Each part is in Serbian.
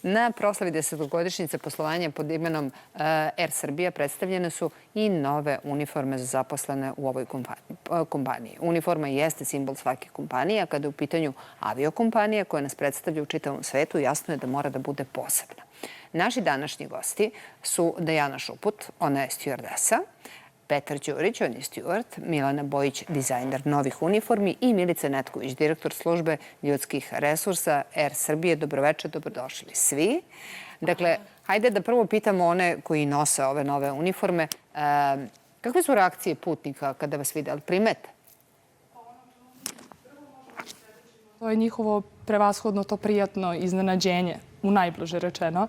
Na proslavi 10-godišnjice poslovanja pod imenom Air Srbija predstavljene su i nove uniforme za zaposlene u ovoj kompaniji. Uniforma jeste simbol svake kompanije, a kada je u pitanju aviokompanija koja nas predstavlja u čitavom svetu, jasno je da mora da bude posebna. Naši današnji gosti su Dejana Šuput, ona je stjuardesa, Petar Đurić, on je stjuard, Milana Bojić, dizajner novih uniformi i Milica Netković, direktor službe ljudskih resursa Air Srbije. Dobroveče, dobrodošli svi. Dakle, hajde da prvo pitamo one koji nose ove nove uniforme. Kakve su reakcije putnika kada vas vide? Ali primete? To je njihovo prevashodno to prijatno iznenađenje, u najbliže rečeno,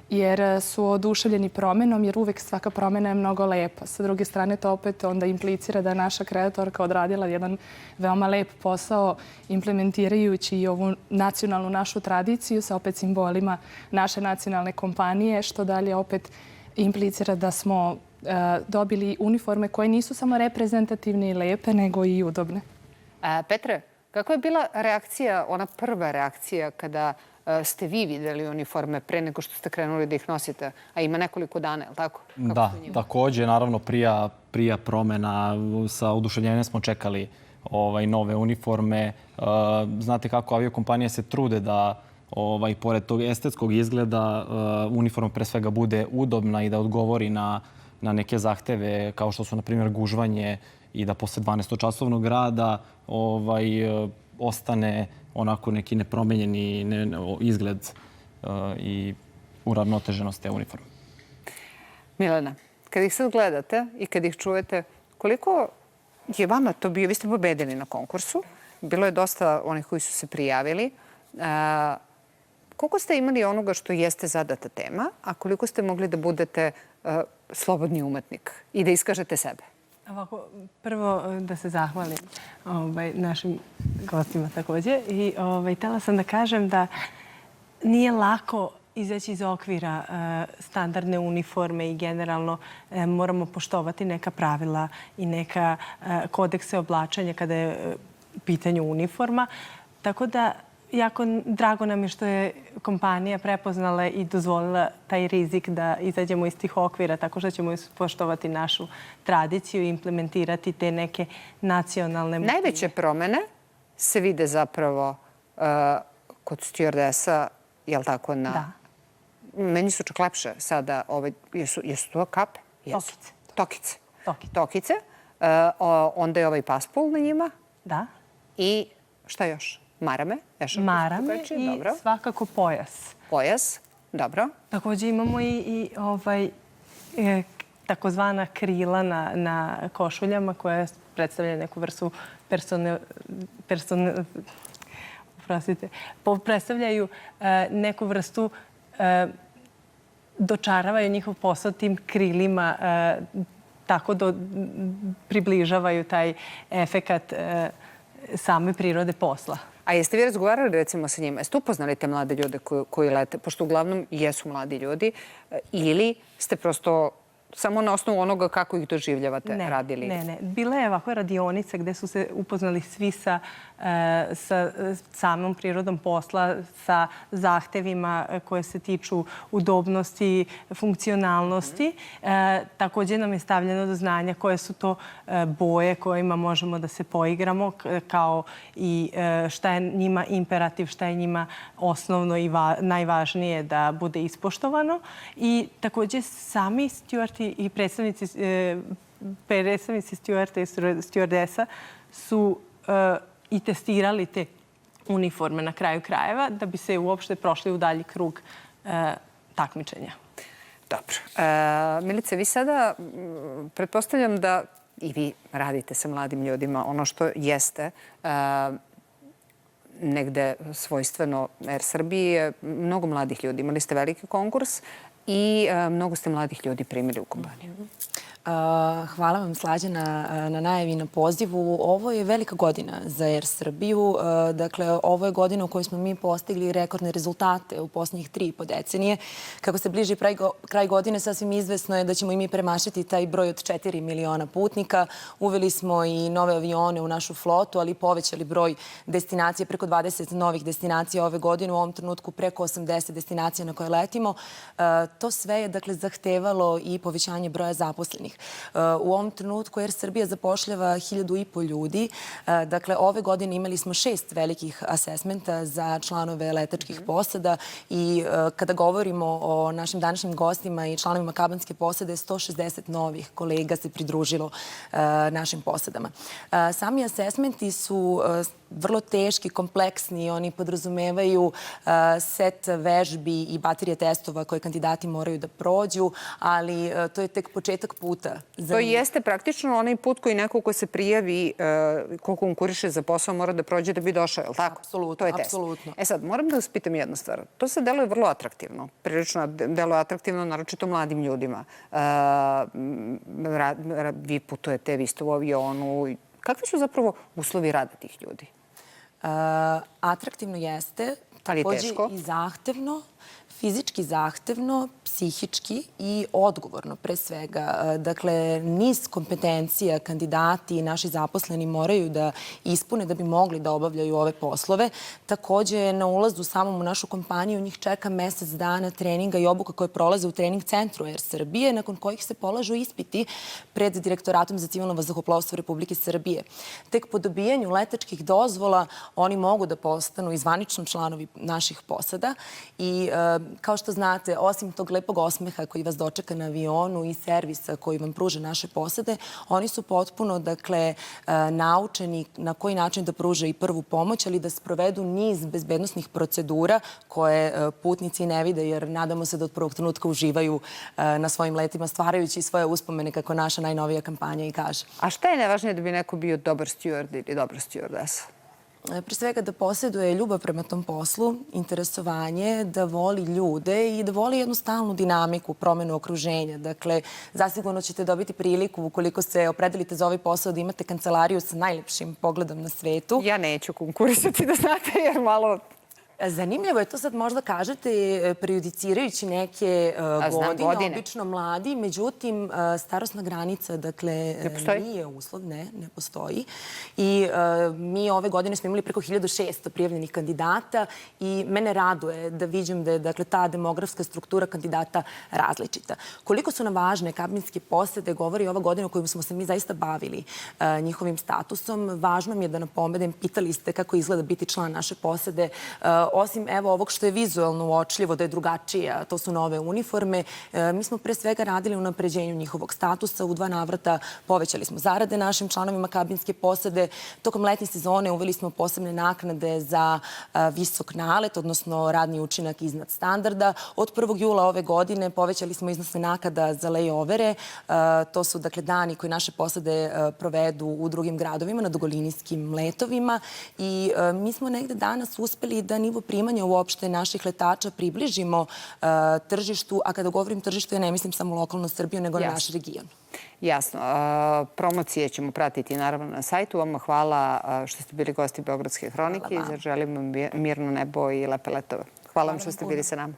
jer su oduševljeni promenom, jer uvek svaka promena je mnogo lepa. Sa druge strane, to opet onda implicira da je naša kreatorka odradila jedan veoma lep posao implementirajući i ovu nacionalnu našu tradiciju sa opet simbolima naše nacionalne kompanije, što dalje opet implicira da smo dobili uniforme koje nisu samo reprezentativne i lepe, nego i udobne. Petre, kako je bila reakcija, ona prva reakcija kada ste vi videli uniforme pre nego što ste krenuli da ih nosite, a ima nekoliko dana, je li tako? Da, takođe, naravno, prija promena sa oduševljenjem smo čekali nove uniforme. Znate kako aviokompanije se trude da pored tog estetskog izgleda uniforma pre svega bude udobna i da odgovori na neke zahteve kao što su, na primjer, gužvanje i da posle 12-časovnog rada ostane onako neki nepromenjeni izgled i uravnoteženost te uniforme. Milana, kad ih sad gledate i kad ih čujete, koliko je vama to bio? Vi ste pobedili na konkursu, bilo je dosta onih koji su se prijavili. Koliko ste imali onoga što jeste zadata tema, a koliko ste mogli da budete slobodni umetnik i da iskažete sebe? Ovako, prvo da se zahvalim našim gostima takođe. I htela sam da kažem da nije lako izaći iz okvira standardne uniforme i generalno moramo poštovati neka pravila i neka kodekse oblačenja kada je u pitanju uniforma. Tako da jako drago nam je što je kompanija prepoznala i dozvolila taj rizik da izađemo iz tih okvira tako što ćemo poštovati našu tradiciju i implementirati te neke nacionalne motive. Najveće promene se vide zapravo kod stjuardesa, je li tako? Da. Meni su čak lepše sada. Jesu to kape? Tokice. Tokice. Onda je ovaj paspul na njima. Da. I šta još? Marame. Marame i svakako pojas. Pojas, dobro. Takođe imamo i takozvana krila na košuljama koja predstavlja neku vrstu predstavljaju neku vrstu, dočaravaju njihov posao tim krilima, tako da približavaju taj efekat same prirode posla. A jeste vi razgovarali recimo sa njima? Jeste upoznali te mlade ljude koji lete? Pošto uglavnom jesu mladi ljudi. Ili ste prosto samo na osnovu onoga kako ih doživljavate radili? Ne. Bila je ovako radionica gde su se upoznali svi sa samom prirodom posla, sa zahtevima koje se tiču udobnosti, funkcionalnosti. Takođe nam je stavljeno do znanja koje su to boje kojima možemo da se poigramo, kao i šta je njima imperativ, šta je njima osnovno i najvažnije da bude ispoštovano. I takođe sami stjuarti i predstavnici stjuarta i stjuardesa su i testirali te uniforme na kraju krajeva da bi se uopšte prošli u dalji krug takmičenja. Dobro. Milice, vi sada pretpostavljam da i vi radite sa mladim ljudima ono što jeste negde svojstveno Air Srbije. Mnogo mladih ljudi. Imali ste veliki konkurs i mnogo ste mladih ljudi primili u kompaniju. Hvala vam, Slađana, na najavi i na pozivu. Ovo je velika godina za Air Srbiju. Dakle, ovo je godina u kojoj smo mi postigli rekordne rezultate u posljednjih 3,5 decenije. Kako se bliži kraj godine, sasvim izvesno je da ćemo i mi premašiti taj broj od 4 miliona putnika. Uveli smo i nove avione u našu flotu, ali povećali broj destinacija, preko 20 novih destinacija ove godine, u ovom trenutku preko 80 destinacija na koje letimo. To sve je, dakle, zahtevalo i povećanje broja zaposlenih. U ovom trenutku Air Srbija zapošljava 1.500 ljudi. Dakle, ove godine imali smo 6 velikih asesmenta za članove letačkih posada i kada govorimo o našim današnjim gostima i članovima kabanske posade, 160 novih kolega se pridružilo našim posadama. Sami asesmenti su vrlo teški, kompleksni. Oni podrazumevaju set vežbi i baterije testova koje kandidati moraju da prođu, ali to je tek početak puta. To jeste praktično onaj put koji neko ko se prijavi, ko konkuriše za posao, mora da prođe da bi došao, je li tako? Apsolutno, To je test. apsolutno. E sad, moram da vas pitam jednu stvar. To se deluje vrlo atraktivno. Prilično deluje atraktivno, naročito mladim ljudima. Vi putujete, vi ste u avionu. Kakvi su zapravo uslovi rada tih ljudi? Atraktivno jeste, Ali je takođe teško? i zahtevno, fizički zahtevno, psihički i odgovorno pre svega. Dakle, niz kompetencija kandidati i naši zaposleni moraju da ispune da bi mogli da obavljaju ove poslove. Takođe, na ulazu samom u našu kompaniju njih čeka mesec dana treninga i obuka koje prolaze u trening centru Air Srbije, nakon kojih se polažu ispiti pred Direktoratom za civilno vazduhoplovstvo Republike Srbije. Tek po dobijanju letačkih dozvola oni mogu da postanu i zvanično članovi naših posada i kao što znate, osim tog lepog osmeha koji vas dočeka na avionu i servisa koji vam pruže naše posade, oni su potpuno, dakle, naučeni na koji način da pruže i prvu pomoć, ali da sprovedu niz bezbednosnih procedura koje putnici ne vide, jer nadamo se da od prvog trenutka uživaju na svojim letima, stvarajući svoje uspomene, kako naša najnovija kampanja i kaže. A šta je najvažnije da bi neko bio dobar steward ili dobra stewardesa? Pre svega da posjeduje ljubav prema tom poslu, interesovanje, da voli ljude i da voli jednu stalnu dinamiku, promenu okruženja. Dakle, zasigurno ćete dobiti priliku, ukoliko se opredelite za ovaj posao, da imate kancelariju sa najlepšim pogledom na svetu. Ja neću konkurisati, da znate, jer malo... Zanimljivo je to sad možda kažete, prejudicirajući neke godine, obično mladi, međutim, starosna granica, dakle, nije uslov, ne postoji. I mi ove godine smo imali preko 1600 prijavljenih kandidata i mene raduje da vidim da je, dakle, ta demografska struktura kandidata različita. Koliko su nam važne kabinske posede, govori ova godina u kojoj smo se mi zaista bavili njihovim statusom. Važno mi je da napomenem, pitali ste kako izgleda biti član naše posede. Osim evo ovog što je vizualno uočljivo, da je drugačije, to su nove uniforme, mi smo pre svega radili u napređenju njihovog statusa. U 2 navrata povećali smo zarade našim članovima kabinske posade. Tokom letnje sezone uveli smo posebne naknade za visok nalet, odnosno radni učinak iznad standarda. Od 1. jula ove godine povećali smo iznose naknada za lay-overe. To su, dakle, dani koji naše posade provedu u drugim gradovima na dugolinijskim letovima. I mi smo negde danas uspeli da nivo primanja uopšte naših letača približimo tržištu, a kada govorim tržištu, ja ne mislim samo lokalno Srbiju, nego na naš region. Jasno. Promocije ćemo pratiti naravno na sajtu. Vama hvala što ste bili gosti Beogradske hronike i želim vam mirno nebo i lepe letove. Hvala vam što ste bili sa nama.